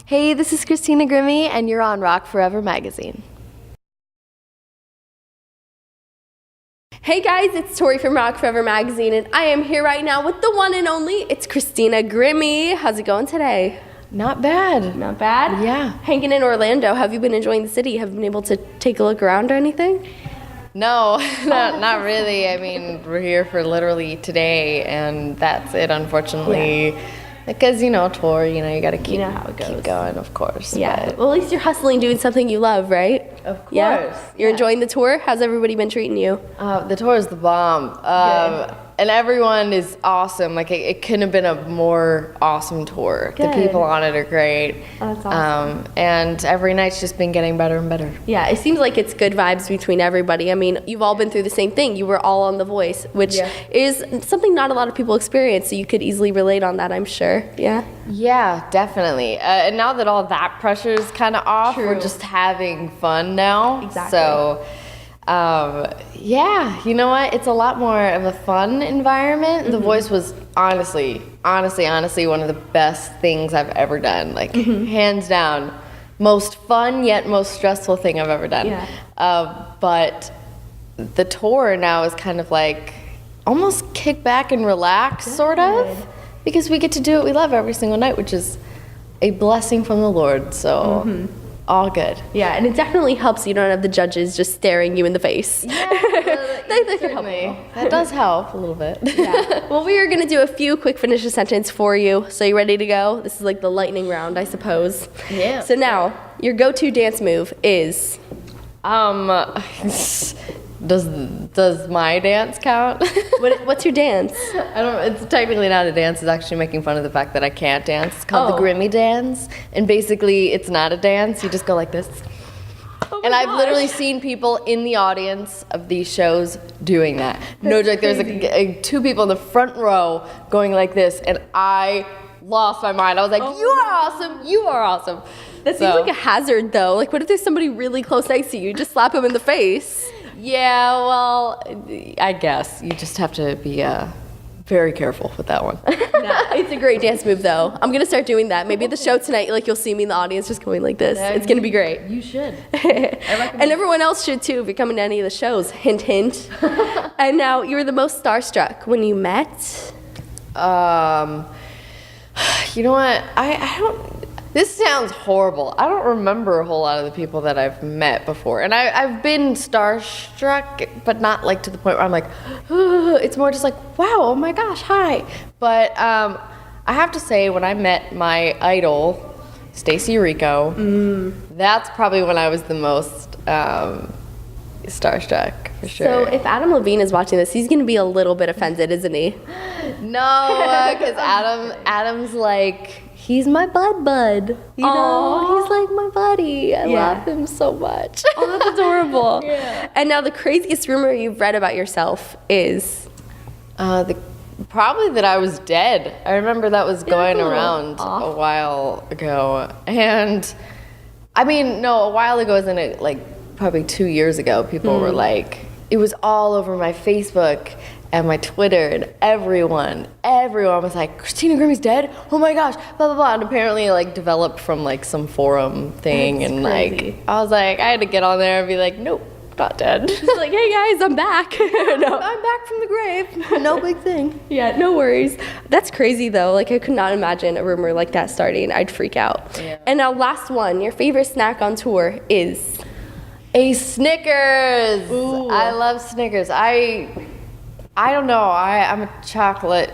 Hey, this is Christina Grimmie, and you're on Rock Forever Magazine. Hey guys, it's Tori from Rock Forever Magazine, and I am here right now with the one and only, it's Christina Grimmie. How's it going today? Not bad. Not bad? Yeah. Hanging in Orlando, have you been enjoying the city? Have you been able to take a look around or anything? No, not really. I mean, we're here for literally today, and that's it, unfortunately. Yeah. Because, tour, you got to keep, how it goes. Keep going, of course. Yeah. But. Well, at least you're hustling, doing something you love, right? Of course. Yeah. You're enjoying the tour? How's everybody been treating you? The tour is the bomb. And everyone is awesome. Like, it couldn't have been a more awesome tour. Good. The people on it are great. Oh, that's awesome. And every night's just been getting better and better. Yeah, it seems like it's good vibes between everybody. I mean, you've all been through the same thing. You were all on The Voice, which is something not a lot of people experience, so you could easily relate on that, I'm sure. Yeah? Yeah, definitely. And now that all that pressure is kind of off, we're just having fun now. Exactly. So, yeah, you know what? It's a lot more of a fun environment. Mm-hmm. The Voice was honestly one of the best things I've ever done. Like, hands down, most fun yet most stressful thing I've ever done. Yeah. But the tour now is kind of like almost kick back and relax, sort of, because we get to do what we love every single night, which is a blessing from the Lord. So. All good. Yeah, and it definitely helps you don't have the judges just staring you in the face. Yeah, that can help. That does help a little bit. Yeah. Well, we are going to do a few quick finish a sentence for you. So you ready to go? This is like the lightning round, I suppose. Yeah. So now, your go-to dance move is? Does my dance count? What's your dance? I don't. It's technically not a dance. It's actually making fun of the fact that I can't dance. It's called the Grimmie dance, and basically, it's not a dance. You just go like this. Oh and I've literally seen people in the audience of these shows doing that. No joke. There's two people in the front row going like this, and I lost my mind. I was like, "You are awesome! You are awesome!" That seems like a hazard, though. Like, what if there's somebody really close next to you? Just slap them in the face. Yeah, well, I guess you just have to be very careful with that one. No, it's a great dance move, though. I'm going to start doing that. Maybe at the show tonight, like, you'll see me in the audience just going like this. It's going to be great. You should. And everyone else should, too, if you're coming to any of the shows. Hint, hint. And now, you were the most starstruck when you met? You know what? I don't... This sounds horrible. I don't remember a whole lot of the people that I've met before. And I've been starstruck, but not like to the point where I'm like, it's more just like, wow, oh my gosh, hi. But I have to say, when I met my idol, Stacey Rico, that's probably when I was the most starstruck, for sure. So if Adam Levine is watching this, he's going to be a little bit offended, isn't he? No, because Adam's like... He's my bud. You know, he's like my buddy. I love him so much. Oh, that's adorable. Yeah. And now the craziest rumor you've read about yourself is? Probably that I was dead. I remember that was going around a while ago. And, I mean, no, a while ago isn't it, like, probably 2 years ago, people were like, it was all over my Facebook and my Twitter, and everyone was like, Christina Grimmie's dead? Oh my gosh, blah, blah, blah. And apparently, like, developed from, like, some forum thing. That's and, crazy. like, I was like, I had to get on there and be like, nope, not dead. She's like, hey guys, I'm back. No. I'm back from the grave. No big thing. Yeah, no worries. That's crazy, though. Like, I could not imagine a rumor like that starting. I'd freak out. Yeah. And now, last one. Your favorite snack on tour is? A Snickers. Ooh. I love Snickers. I don't know. I'm a chocolate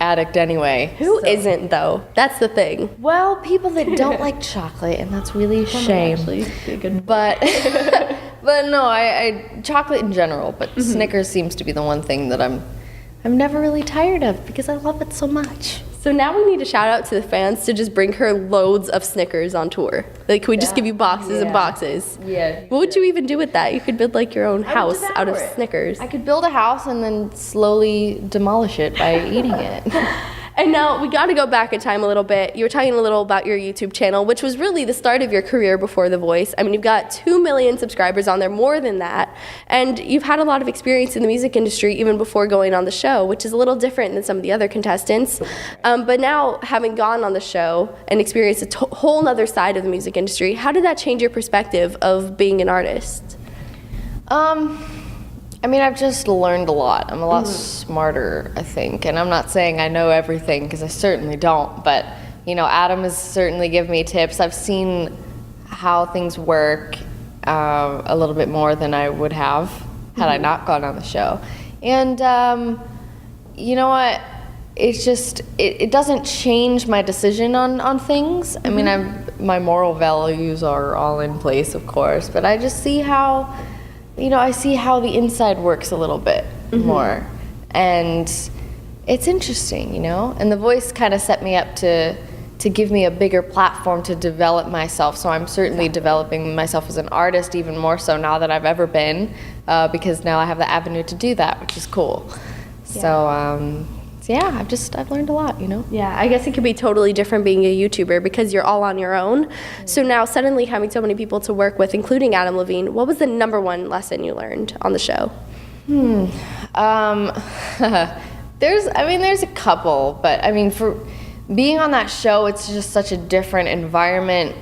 addict anyway. Who isn't, though? That's the thing. Well, people that don't like chocolate, and that's really a shame. But no, I chocolate in general. But Snickers seems to be the one thing that I'm never really tired of because I love it so much. So now we need a shout out to the fans to just bring her loads of Snickers on tour. Like, can we just give you boxes and boxes? Yeah. What would you even do with that? You could build like your own house out of Snickers. I could build a house and then slowly demolish it by eating it. And now we got to go back in time a little bit. You were talking a little about your YouTube channel, which was really the start of your career before The Voice. I mean, you've got 2 million subscribers on there, more than that. And you've had a lot of experience in the music industry even before going on the show, which is a little different than some of the other contestants. But now, having gone on the show and experienced a whole other side of the music industry, how did that change your perspective of being an artist? I mean, I've just learned a lot. I'm a lot smarter, I think. And I'm not saying I know everything, because I certainly don't. But, you know, Adam has certainly given me tips. I've seen how things work a little bit more than I would have had I not gone on the show. And, you know what? It's just, it doesn't change my decision on things. I mean, my moral values are all in place, of course. But I just see how... You know, I see how the inside works a little bit more. And it's interesting, you know? And The Voice kind of set me up to give me a bigger platform to develop myself. So I'm certainly developing myself as an artist even more so now than I've ever been, because now I have the avenue to do that, which is cool. Yeah. So yeah, I've learned a lot, you know? Yeah, I guess it could be totally different being a YouTuber because you're all on your own. So now suddenly having so many people to work with, including Adam Levine, what was the number one lesson you learned on the show? There's a couple, but I mean, for being on that show, it's just such a different environment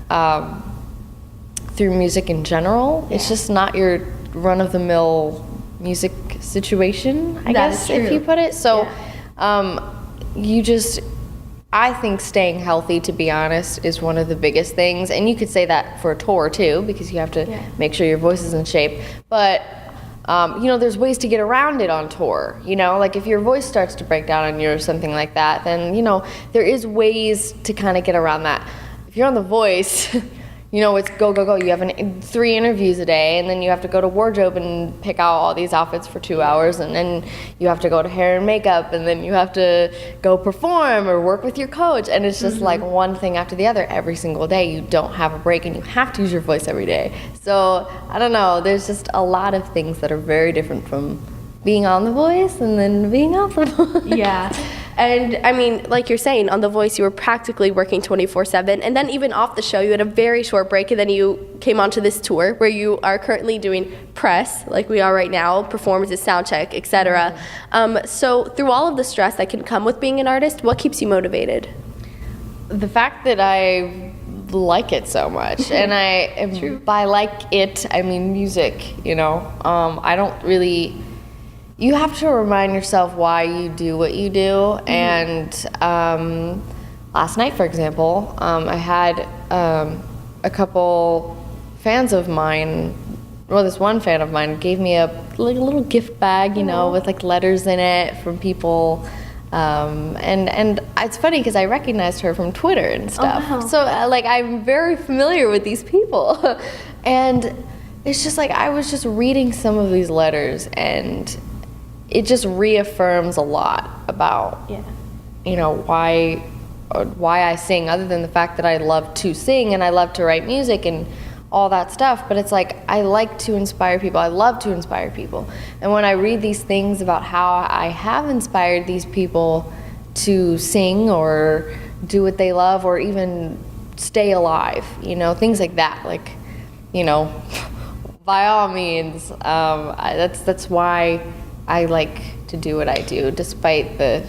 through music in general. Yeah. It's just not your run-of-the-mill music situation, I guess, if you put it. So I think staying healthy, to be honest, is one of the biggest things. And you could say that for a tour too, because you have to make sure your voice is in shape. But you know, there's ways to get around it on tour. You know, like if your voice starts to break down on you or something like that, then, you know, there is ways to kind of get around that. If you're on The Voice, you know, it's go, go, go. You have 3 interviews a day, and then you have to go to wardrobe and pick out all these outfits for 2 hours, and then you have to go to hair and makeup, and then you have to go perform or work with your coach, and it's just like one thing after the other every single day. You don't have a break, and you have to use your voice every day. So, I don't know, there's just a lot of things that are very different from being on The Voice and then being off The Voice. Yeah. And I mean, like you're saying, on The Voice, you were practically working 24/7. And then even off the show, you had a very short break. And then you came onto this tour where you are currently doing press, like we are right now, performances, sound check, etc. So through all of the stress that can come with being an artist, what keeps you motivated? The fact that I like it so much. And by like it, I mean music, you know. I don't really... You have to remind yourself why you do what you do. And last night, for example, I had a couple fans of mine. Well, this one fan of mine gave me a little gift bag, you know, with like letters in it from people. And it's funny because I recognized her from Twitter and stuff. Oh, wow. So like I'm very familiar with these people. And it's just like I was just reading some of these letters, and it just reaffirms a lot about, you know, why I sing, other than the fact that I love to sing and I love to write music and all that stuff. But it's like I like to inspire people. I love to inspire people. And when I read these things about how I have inspired these people to sing or do what they love or even stay alive, you know, things like that, like, you know, by all means, that's why I like to do what I do, despite the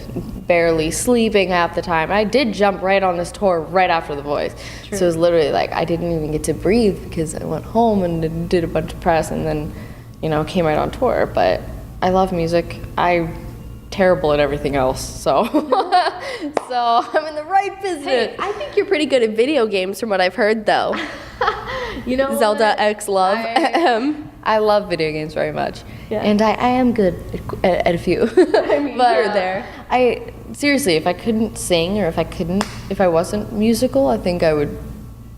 barely sleeping half the time. I did jump right on this tour right after The Voice. True. So it was literally like I didn't even get to breathe because I went home and did a bunch of press and then, you know, came right on tour. But I love music. I'm terrible at everything else, so so I'm in the right business. Hey, I think you're pretty good at video games from what I've heard, though. You know, Zelda X Love. I love video games very much, and I am good at a few. I mean, but you're there. Seriously, if I couldn't sing or if I wasn't musical, I think I would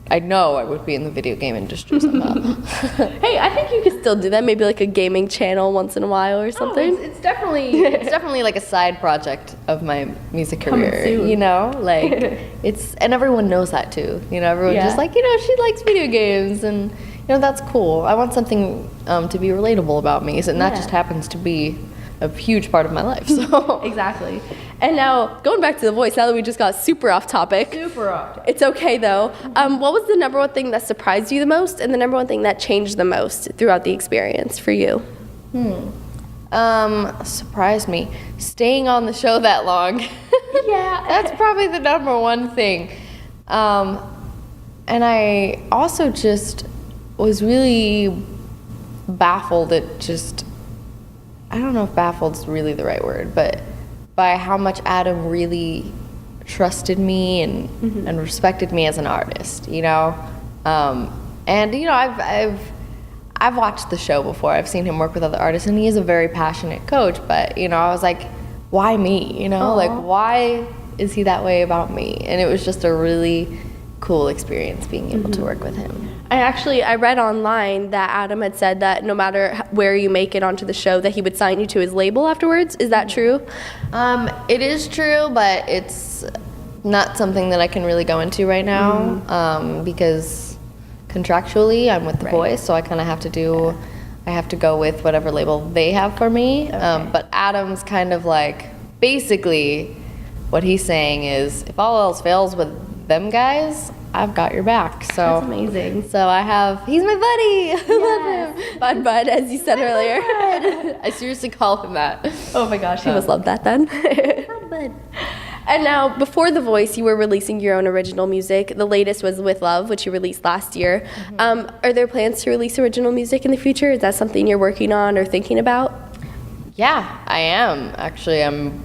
be in the video game industry somehow. Hey, I think you could still do that. Maybe like a gaming channel once in a while or something. It's definitely like a side project of my music career. You know, like and everyone knows that too. You know, everyone's just like, you know, she likes video games, and you know, that's cool. I want something to be relatable about me, and that just happens to be a huge part of my life. So exactly. And now, going back to The Voice, now that we just got super off topic. Super off topic. It's okay, though. What was the number one thing that surprised you the most and the number one thing that changed the most throughout the experience for you? Surprised me. Staying on the show that long. Yeah. That's probably the number one thing. And I also just was really baffled at just, I don't know if baffled is really the right word, but by how much Adam really trusted me and respected me as an artist, you know? And, you know, I've watched the show before. I've seen him work with other artists, and he is a very passionate coach, but, you know, I was like, why me, you know? Aww. Like, why is he that way about me? And it was just a really cool experience being able to work with him. I read online that Adam had said that no matter where you make it onto the show, that he would sign you to his label afterwards. Is that true? It is true, but it's not something that I can really go into right now, because contractually I'm with The Voice, so I kind of have to do, I have to go with whatever label they have for me. But Adam's kind of like, basically what he's saying is, if all else fails with them guys, I've got your back. So That's amazing. So he's my buddy. I love him. Bud, as you said earlier. I seriously call him that. Oh my gosh, he must love that then. Bud. And now, before The Voice, you were releasing your own original music. The latest was With Love, which you released last year. Are there plans to release original music in the future? Is that something you're working on or thinking about? Yeah, I am. I'm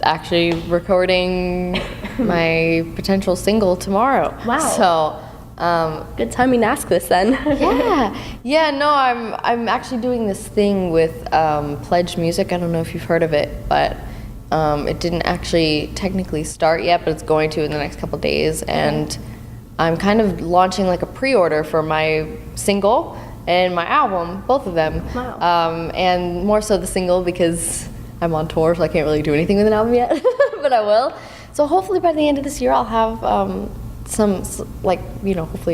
actually recording my potential single tomorrow. Wow. So, Good timing to ask this then. yeah. No, I'm actually doing this thing with Pledge Music. I don't know if you've heard of it, but it didn't actually technically start yet, but it's going to in the next couple days. And I'm kind of launching like a pre-order for my single and my album, both of them. Wow. And more so the single because I'm on tour, so I can't really do anything with an album yet, but I will. So hopefully by the end of this year, I'll have hopefully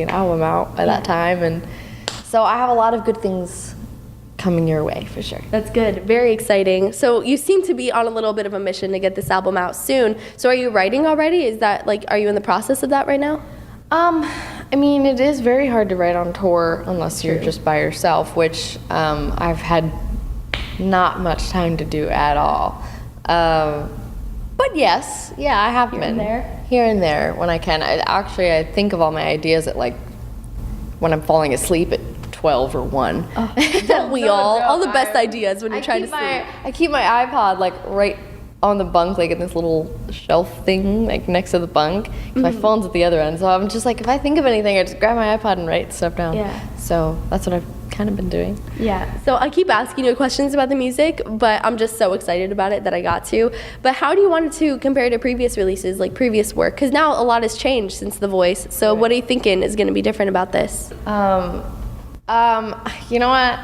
an album out by that time. And so I have a lot of good things coming your way for sure. That's good. Very exciting. So you seem to be on a little bit of a mission to get this album out soon. So are you writing already? Is that are you in the process of that right now? I mean, it is very hard to write on tour unless you're just by yourself, which I've had not much time to do at all. But yes, I have been here and there when I can. I think of all my ideas at when I'm falling asleep at 12 or 1. Don't we all the best ideas when you're trying to sleep. I keep my iPod right on the bunk, in this little shelf thing, next to the bunk. My phone's at the other end, so I'm just if I think of anything, I just grab my iPod and write stuff down. Yeah. So that's what I've kind of been doing. Yeah. So I keep asking you questions about the music, but I'm just so excited about it that I got to. But how do you want it to compare to previous releases, previous work? Because now a lot has changed since The Voice. So what are you thinking is going to be different about this? You know what?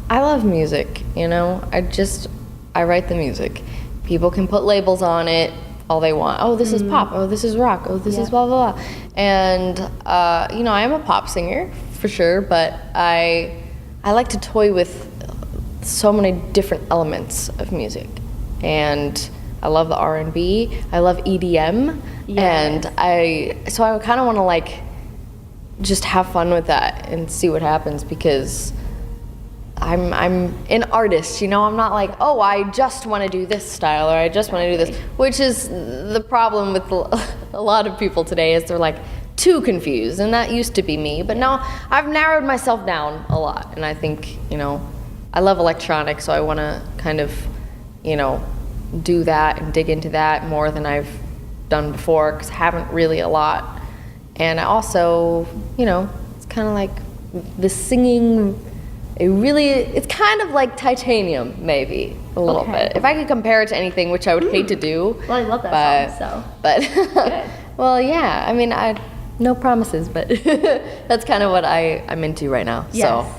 I love music, I write the music. People can put labels on it all they want. Oh, this is pop. Oh, this is rock. Oh, this is blah, blah, blah. And, I am a pop singer for sure, but I like to toy with so many different elements of music. And I love the R&B. I love EDM. Yes. And I kind of want to just have fun with that and see what happens because I'm an artist, I'm not I just want to do this style or I just want to do this, which is the problem with a lot of people today is they're too confused, and that used to be me, but now I've narrowed myself down a lot, and I think, I love electronics, so I want to kind of, do that and dig into that more than I've done before because I haven't really a lot. And I also, it's kind of the singing, it's kind of like Titanium, maybe, a little bit. If I could compare it to anything, which I would hate to do. Well, I love that song, so. But, well, yeah, I mean, no promises, but that's kind of what I'm into right now. Yes. So.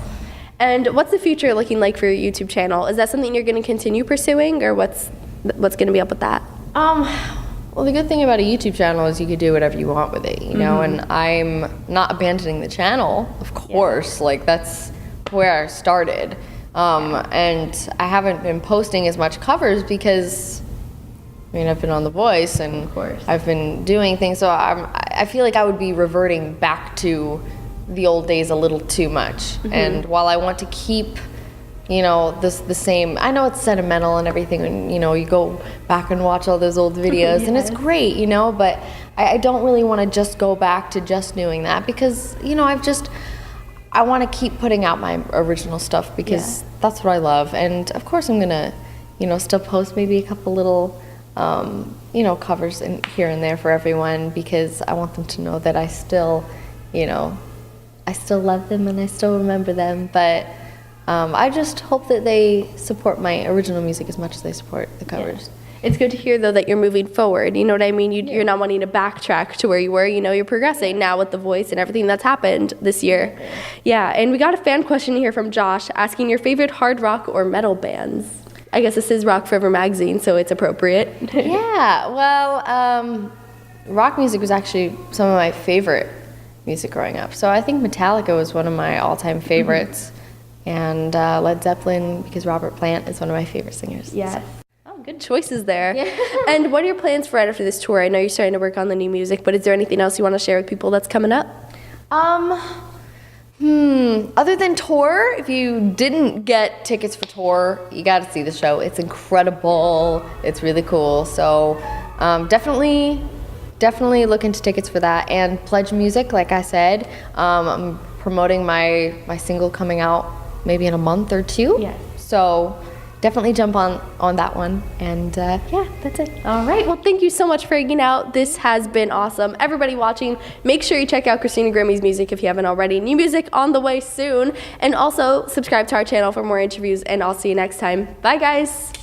And what's the future looking like for your YouTube channel? Is that something you're going to continue pursuing, or what's going to be up with that? Well, the good thing about a YouTube channel is you can do whatever you want with it, and I'm not abandoning the channel, of course. That's where I started. And I haven't been posting as much covers because I mean, I've been on The Voice, and Of course. I've been doing things, so I feel like I would be reverting back to the old days a little too much. And while I want to keep, you know, the same, I know it's sentimental and everything, and, you know, you go back and watch all those old videos, and it's great, you know, but I don't really want to just go back to just doing that, because, you know, I want to keep putting out my original stuff, because that's what I love. And of course I'm going to, you know, still post maybe a couple little, you know, covers in here and there for everyone, because I want them to know that I still, you know, I still love them and I still remember them. But I just hope that they support my original music as much as they support the covers. It's good to hear, though, that you're moving forward. You know what I mean? You're not wanting to backtrack to where you were. You know, you're progressing now with The Voice and everything that's happened this year. Yeah, and we got a fan question here from Josh asking your favorite hard rock or metal bands. I guess this is Rock Forever Magazine, so it's appropriate. Yeah, well, rock music was actually some of my favorite music growing up. So I think Metallica was one of my all-time favorites. And Led Zeppelin, because Robert Plant is one of my favorite singers. Yes. So. Oh, good choices there. Yeah. And what are your plans for right after this tour? I know you're starting to work on the new music, but is there anything else you want to share with people that's coming up? Other than tour, if you didn't get tickets for tour, you got to see the show. It's incredible. It's really cool. So definitely look into tickets for that. And Pledge Music, like I said, I'm promoting my single coming out maybe in a month or two. Yes. So definitely jump on that one. And yeah, that's it. All right. Well, thank you so much for hanging out. This has been awesome. Everybody watching, make sure you check out Christina Grimmie's music if you haven't already. New music on the way soon. And also subscribe to our channel for more interviews, and I'll see you next time. Bye, guys.